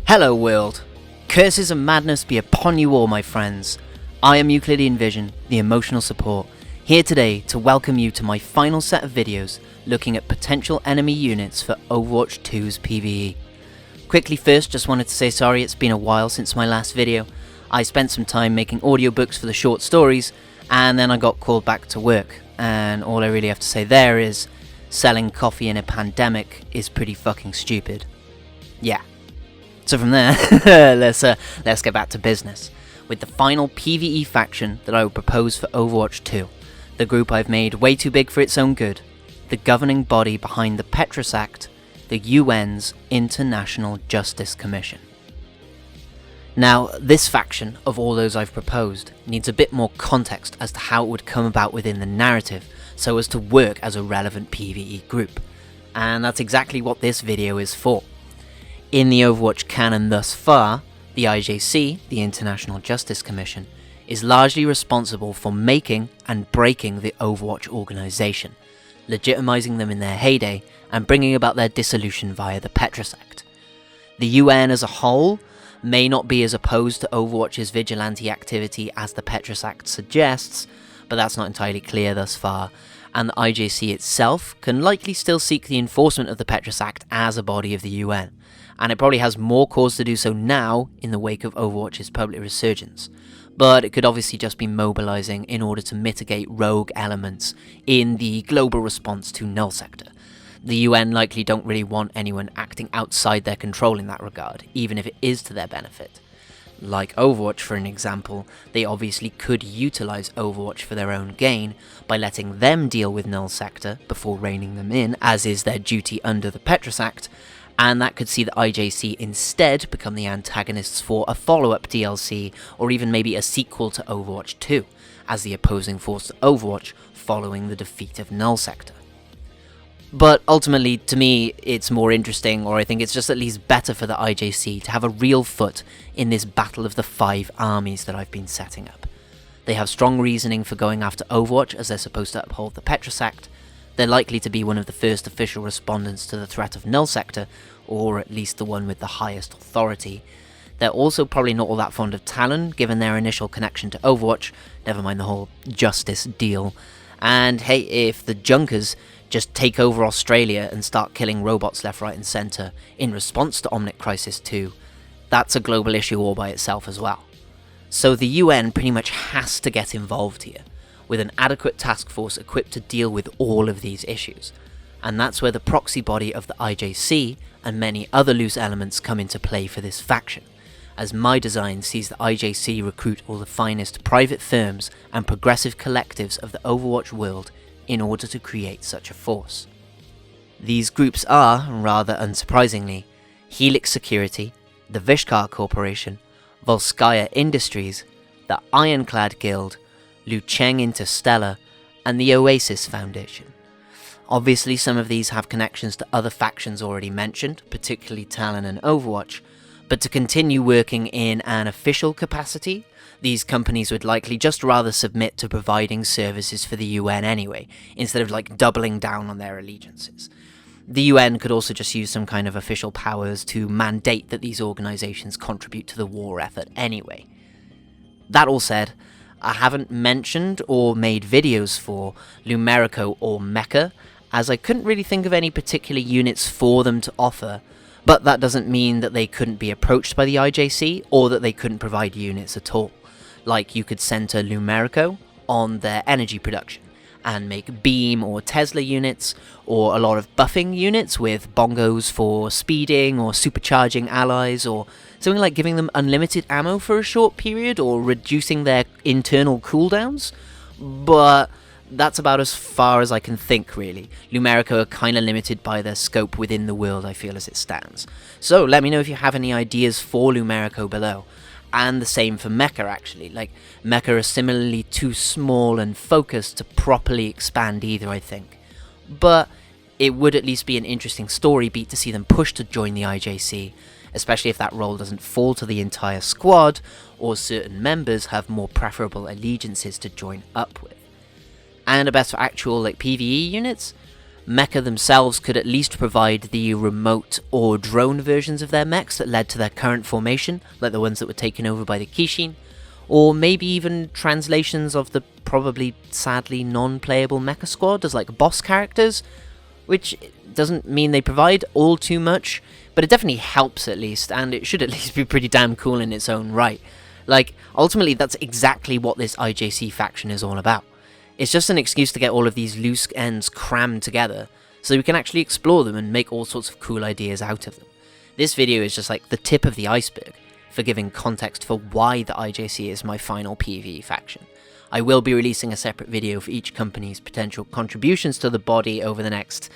Hello world, curses and madness be upon you all, my friends. I am Euclidean Vision, the emotional support, here today to welcome you to my final set of videos looking at potential enemy units for Overwatch 2's PvE. Quickly first, just wanted to say sorry, it's been a while since my last video. I spent some time making audiobooks for the short stories, and then I got called back to work, and all I really have to say there is, selling coffee in a pandemic is pretty fucking stupid. Yeah. So from there, let's get back to business, with the final PvE faction that I would propose for Overwatch 2, the group I've made way too big for its own good, the governing body behind the Petras Act, the UN's International Justice Commission. Now, this faction, of all those I've proposed, needs a bit more context as to how it would come about within the narrative so as to work as a relevant PvE group, and that's exactly what this video is for. In the Overwatch canon thus far, the IJC, the International Justice Commission, is largely responsible for making and breaking the Overwatch organization, legitimizing them in their heyday and bringing about their dissolution via the Petras Act. The UN as a whole may not be as opposed to Overwatch's vigilante activity as the Petras Act suggests, but that's not entirely clear thus far, and the IJC itself can likely still seek the enforcement of the Petras Act as a body of the UN, and it probably has more cause to do so now in the wake of Overwatch's public resurgence, but it could obviously just be mobilizing in order to mitigate rogue elements in the global response to Null Sector. The UN likely don't really want anyone acting outside their control in that regard, even if it is to their benefit. Like Overwatch, for an example, they obviously could utilize Overwatch for their own gain by letting them deal with Null Sector before reining them in, as is their duty under the Petras Act, and that could see the IJC instead become the antagonists for a follow-up DLC, or even maybe a sequel to Overwatch 2, as the opposing force to Overwatch following the defeat of Null Sector. But ultimately, to me, it's more interesting, or I think it's just at least better for the IJC to have a real foot in this battle of the 5 armies that I've been setting up. They have strong reasoning for going after Overwatch, as they're supposed to uphold the Petras Act. They're likely to be one of the first official respondents to the threat of Null Sector, or at least the one with the highest authority. They're also probably not all that fond of Talon, given their initial connection to Overwatch, never mind the whole justice deal. And hey, if the Junkers just take over Australia and start killing robots left, right and centre in response to Omnic Crisis 2, that's a global issue all by itself as well. So the UN pretty much has to get involved here, with an adequate task force equipped to deal with all of these issues. And that's where the proxy body of the IJC and many other loose elements come into play for this faction, as my design sees the IJC recruit all the finest private firms and progressive collectives of the Overwatch world in order to create such a force. These groups are, rather unsurprisingly, Helix Security, the Vishkar Corporation, Volskaya Industries, the Ironclad Guild, Lucheng Interstellar, and the Oasis Foundation. Obviously, some of these have connections to other factions already mentioned, particularly Talon and Overwatch, but to continue working in an official capacity, these companies would likely just rather submit to providing services for the UN anyway, instead of doubling down on their allegiances. The UN could also just use some kind of official powers to mandate that these organizations contribute to the war effort anyway. That all said, I haven't mentioned or made videos for Lumerico or MEKA, as I couldn't really think of any particular units for them to offer, but that doesn't mean that they couldn't be approached by the IJC or that they couldn't provide units at all. Like, you could center Lumerico on their energy production and make beam or Tesla units, or a lot of buffing units with bongos for speeding or supercharging allies, or something like giving them unlimited ammo for a short period or reducing their internal cooldowns. But that's about as far as I can think, really. Lumerico are kind of limited by their scope within the world, I feel, as it stands. So let me know if you have any ideas for Lumerico below. And the same for MEKA, actually. MEKA are similarly too small and focused to properly expand either, I think. But it would at least be an interesting story beat to see them pushed to join the IJC, especially if that role doesn't fall to the entire squad, or certain members have more preferable allegiances to join up with. And as for actual PvE units, MEKA themselves could at least provide the remote or drone versions of their mechs that led to their current formation, like the ones that were taken over by the Kishin, or maybe even translations of the probably sadly non-playable MEKA squad as like boss characters, which doesn't mean they provide all too much, but it definitely helps at least, and it should at least be pretty damn cool in its own right. Like, ultimately that's exactly what this IJC faction is all about. It's just an excuse to get all of these loose ends crammed together, so we can actually explore them and make all sorts of cool ideas out of them. This video is just like the tip of the iceberg for giving context for why the IJC is my final PvE faction. I will be releasing a separate video for each company's potential contributions to the body over the next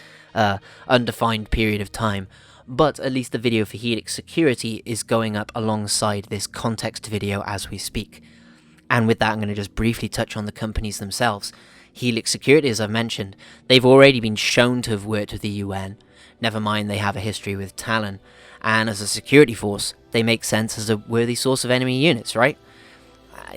undefined period of time, but at least the video for Helix Security is going up alongside this context video as we speak. And with that, I'm going to just briefly touch on the companies themselves. Helix Securities, as I've mentioned, they've already been shown to have worked with the UN, never mind they have a history with Talon, and as a security force, they make sense as a worthy source of enemy units, right?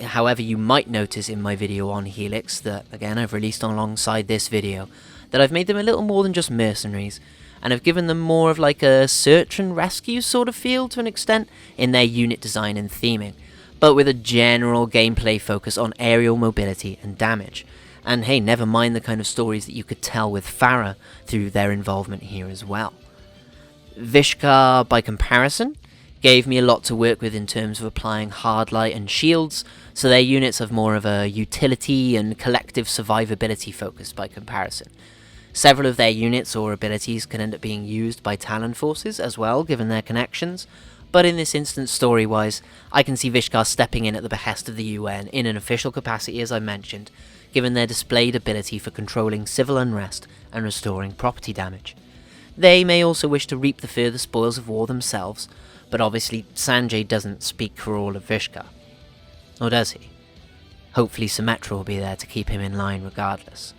However, you might notice in my video on Helix that, again, I've released alongside this video, that I've made them a little more than just mercenaries, and have given them more of like a search and rescue sort of feel to an extent in their unit design and theming, but with a general gameplay focus on aerial mobility and damage. And hey, never mind the kind of stories that you could tell with Farah through their involvement here as well. Vishkar, by comparison, gave me a lot to work with in terms of applying hard light and shields, so their units have more of a utility and collective survivability focus by comparison. Several of their units or abilities can end up being used by Talon forces as well, given their connections, but in this instance, story-wise, I can see Vishkar stepping in at the behest of the UN in an official capacity, as I mentioned, given their displayed ability for controlling civil unrest and restoring property damage. They may also wish to reap the further spoils of war themselves, but obviously Sanjay doesn't speak for all of Vishkar. Or does he? Hopefully Symmetra will be there to keep him in line regardless.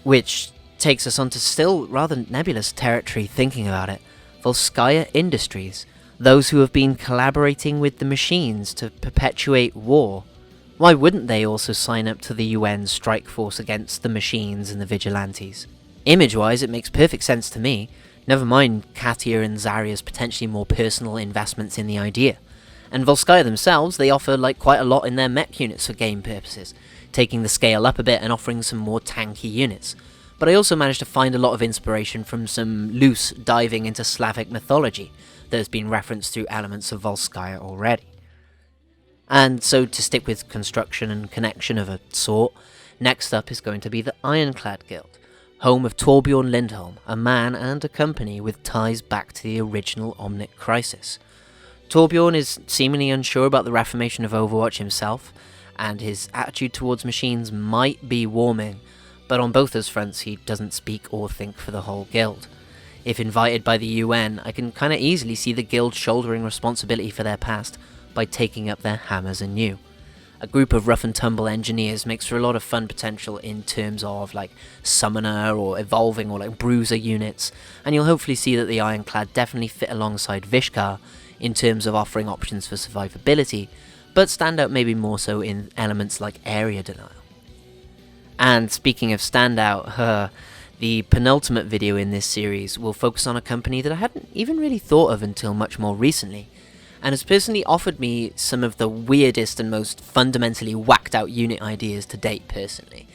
Which takes us onto still rather nebulous territory thinking about it. Volskaya Industries, those who have been collaborating with the machines to perpetuate war. Why wouldn't they also sign up to the UN strike force against the machines and the vigilantes? Image-wise, it makes perfect sense to me, never mind Katia and Zarya's potentially more personal investments in the idea. And Volskaya themselves, they offer like quite a lot in their mech units for game purposes, taking the scale up a bit and offering some more tanky units. But I also managed to find a lot of inspiration from some loose diving into Slavic mythology that has been referenced through elements of Volskaya already. And so to stick with construction and connection of a sort, next up is going to be the Ironclad Guild, home of Torbjorn Lindholm, a man and a company with ties back to the original Omnic Crisis. Torbjorn is seemingly unsure about the reformation of Overwatch himself, and his attitude towards machines might be warming, but on both those fronts he doesn't speak or think for the whole guild. If invited by the UN, I can kinda easily see the guild shouldering responsibility for their past by taking up their hammers anew. A group of rough and tumble engineers makes for a lot of fun potential in terms of like summoner or evolving or like bruiser units, and you'll hopefully see that the Ironclad definitely fit alongside Vishkar in terms of offering options for survivability, but stand out maybe more so in elements like area denial. And speaking of standout, the penultimate video in this series will focus on a company that I hadn't even really thought of until much more recently, and has personally offered me some of the weirdest and most fundamentally whacked out unit ideas to date personally.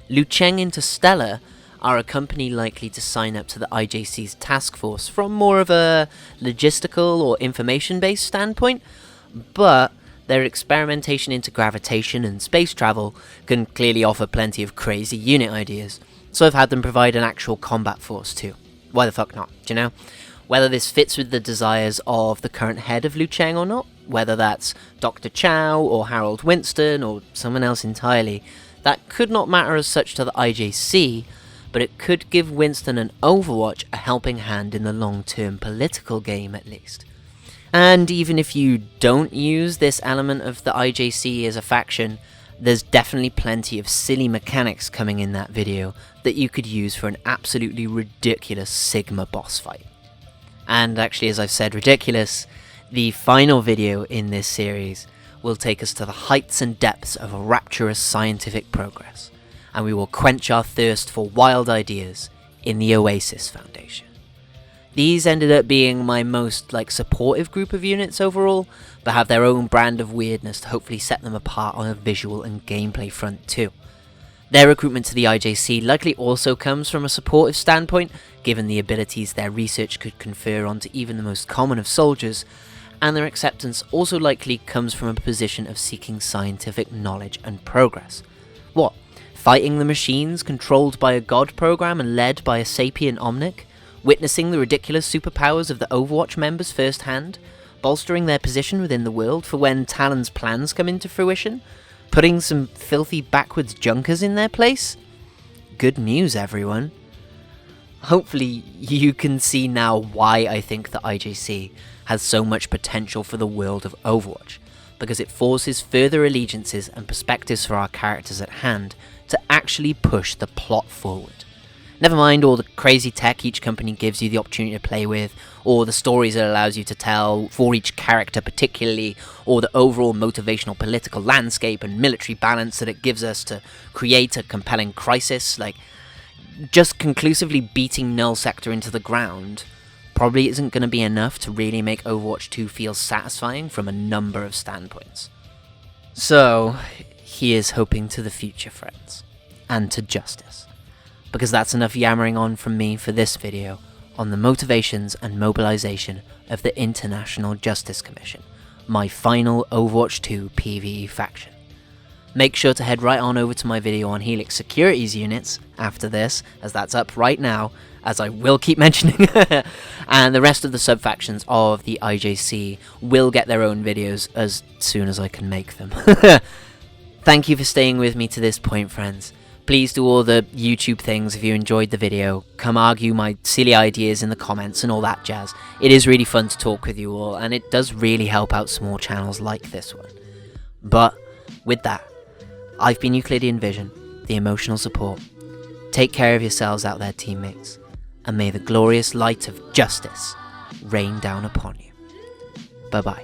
Lucheng Interstellar are a company likely to sign up to the IJC's task force from more of a logistical or information-based standpoint, but their experimentation into gravitation and space travel can clearly offer plenty of crazy unit ideas, so I've had them provide an actual combat force too. Why the fuck not, do you know? Whether this fits with the desires of the current head of Lucheng or not, whether that's Dr. Chow or Harold Winston or someone else entirely, that could not matter as such to the IJC, but it could give Winston and Overwatch a helping hand in the long-term political game at least. And even if you don't use this element of the IJC as a faction, there's definitely plenty of silly mechanics coming in that video that you could use for an absolutely ridiculous Sigma boss fight. And actually, as I've said ridiculous, the final video in this series will take us to the heights and depths of a rapturous scientific progress, and we will quench our thirst for wild ideas in the Oasis Foundation. These ended up being my most supportive group of units overall, but have their own brand of weirdness to hopefully set them apart on a visual and gameplay front too. Their recruitment to the IJC likely also comes from a supportive standpoint, given the abilities their research could confer onto even the most common of soldiers, and their acceptance also likely comes from a position of seeking scientific knowledge and progress. What? Fighting the machines controlled by a god program and led by a sapient omnic? Witnessing the ridiculous superpowers of the Overwatch members firsthand? Bolstering their position within the world for when Talon's plans come into fruition? Putting some filthy backwards junkers in their place? Good news, everyone. Hopefully you can see now why I think the IJC has so much potential for the world of Overwatch, because it forces further allegiances and perspectives for our characters at hand to actually push the plot forward. Never mind all the crazy tech each company gives you the opportunity to play with, or the stories it allows you to tell for each character particularly, or the overall motivational political landscape and military balance that it gives us to create a compelling crisis. Just conclusively beating Null Sector into the ground probably isn't going to be enough to really make Overwatch 2 feel satisfying from a number of standpoints. So, here's hoping to the future, friends, and to justice. Because that's enough yammering on from me for this video on the motivations and mobilization of the International Justice Commission, my final Overwatch 2 PvE faction. Make sure to head right on over to my video on Helix Securities units after this, as that's up right now, as I will keep mentioning, and the rest of the sub-factions of the IJC will get their own videos as soon as I can make them. Thank you for staying with me to this point, friends. Please do all the YouTube things if you enjoyed the video. Come argue my silly ideas in the comments and all that jazz. It is really fun to talk with you all, and it does really help out small channels like this one. But with that, I've been Euclidean Vision, the emotional support. Take care of yourselves out there, teammates, and may the glorious light of justice rain down upon you. Bye-bye.